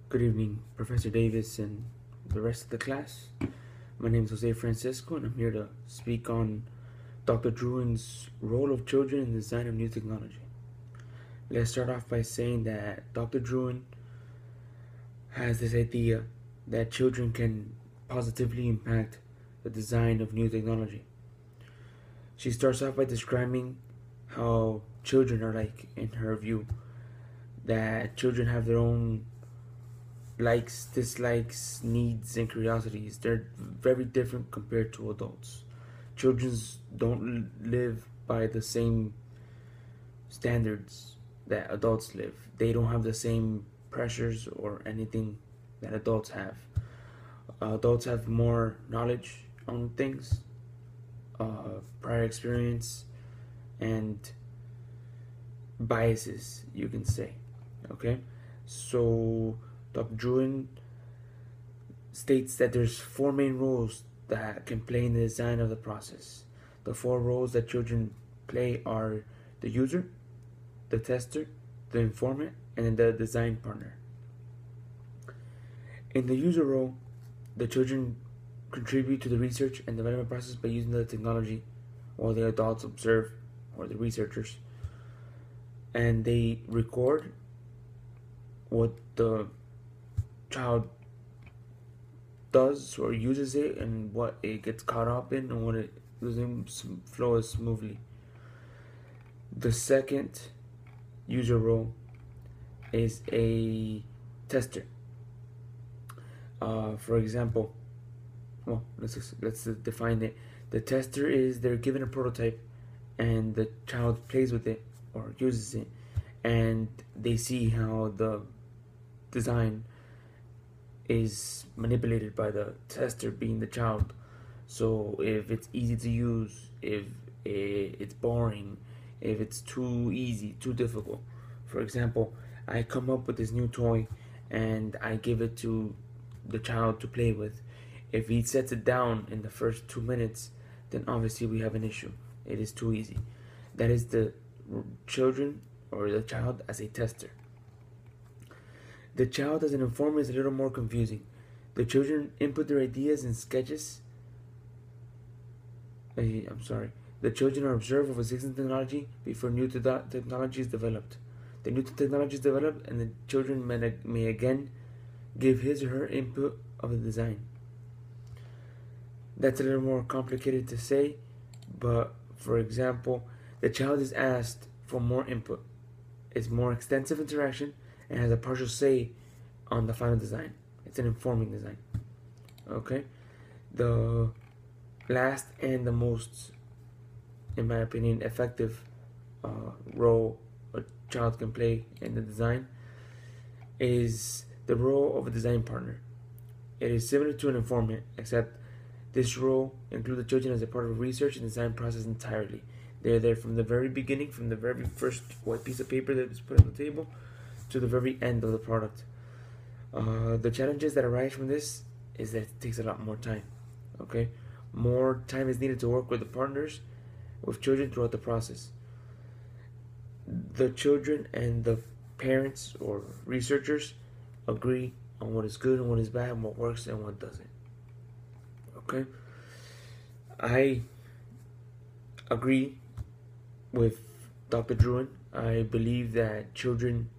Good evening, Professor Davis and the rest of the class. My name is Jose Francisco, and I'm here to speak on Dr. Druin's role of children in the design of new technology. Let's start off by saying that Dr. Druin has this idea that children can positively impact the design of new technology. She starts off by describing how children are like, in her view, that children have their own likes, dislikes, needs, and curiosities. They're very different compared to adults. Children don't live by the same standards that adults live. They don't have the same pressures or anything that adults have. Adults have more knowledge on things, prior experience, and biases, you can say. Okay? So Dr. Druin states that there's four main roles that can play in the design of the process. The four roles that children play are the user, the tester, the informant, and then the design partner. In the user role, the children contribute to the research and development process by using the technology, while the adults observe, or the researchers, and they record what the child does or uses it and what it gets caught up in and what it doesn't flow as smoothly. The second user role is a tester. For example, let's define it. The tester is they're given a prototype and the child plays with it or uses it, and they see how the design is manipulated by the tester, being the child. So if it's easy to use, if it's boring, if it's too easy, too difficult. For example, I come up with this new toy and I give it to the child to play with. If he sets it down in the first 2 minutes, then obviously we have an issue. It is too easy. That is the children or the child as a tester. The child as an informant is a little more confusing. The children input their ideas in sketches. The children are observed of existing technology before new technology is developed. The new technology is developed, and the children may again give his or her input of the design. That's a little more complicated to say, but for example, the child is asked for more input. It's more extensive interaction and has a partial say on the final design. It's an informing design. Okay? The last and the most, in my opinion, effective role a child can play in the design is the role of a design partner. It is similar to an informant, except this role includes the children as a part of the research and design process entirely. They're there from the very beginning, from the very first white piece of paper that is put on the table, to the very end of the product. The challenges that arise from this is that it takes a lot more time. Okay, more time is needed to work with the partners, with children throughout the process. The children and the parents or researchers agree on what is good and what is bad, and what works and what doesn't. Okay, I agree with Dr. Druin. I believe that children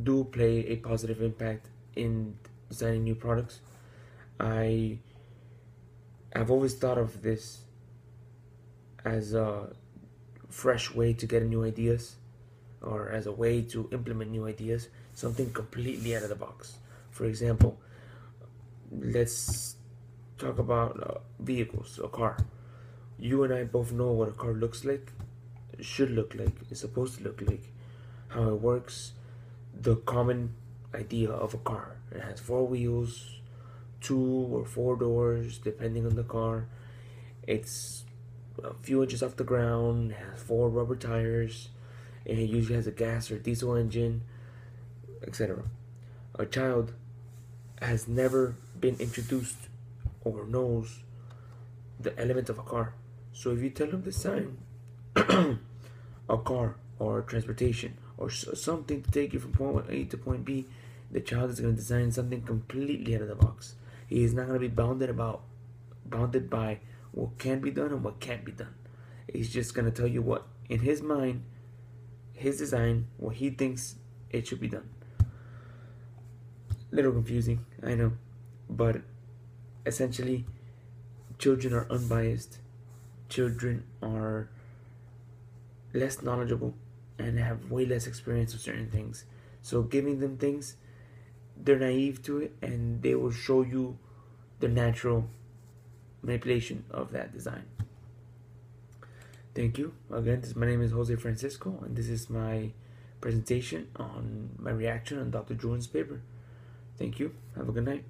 do play a positive impact in designing new products. I've always thought of this as a fresh way to get new ideas, or as a way to implement new ideas, something completely out of the box. For example, let's talk about vehicles, a car. You and I both know what a car looks like, should look like, is supposed to look like, how it works, the common idea of a car. It has four wheels, 2 or 4 doors, depending on the car. It's a few inches off the ground, it has 4 rubber tires, and it usually has a gas or diesel engine, etc. A child has never been introduced or knows the element of a car. So if you tell them to design a car or transportation or something to take you from point A to point B, the child is going to design something completely out of the box. He is not going to be bounded by what can be done and what can't be done. He's just going to tell you what, in his mind, his design, what he thinks it should be done. Little confusing, I know, but essentially, children are unbiased. Children are less knowledgeable and have way less experience with certain things. So giving them things, they're naive to it, and they will show you the natural manipulation of that design. Thank you. Again, my name is Jose Francisco, and this is my presentation on my reaction on Dr. Druin's paper. Thank you. Have a good night.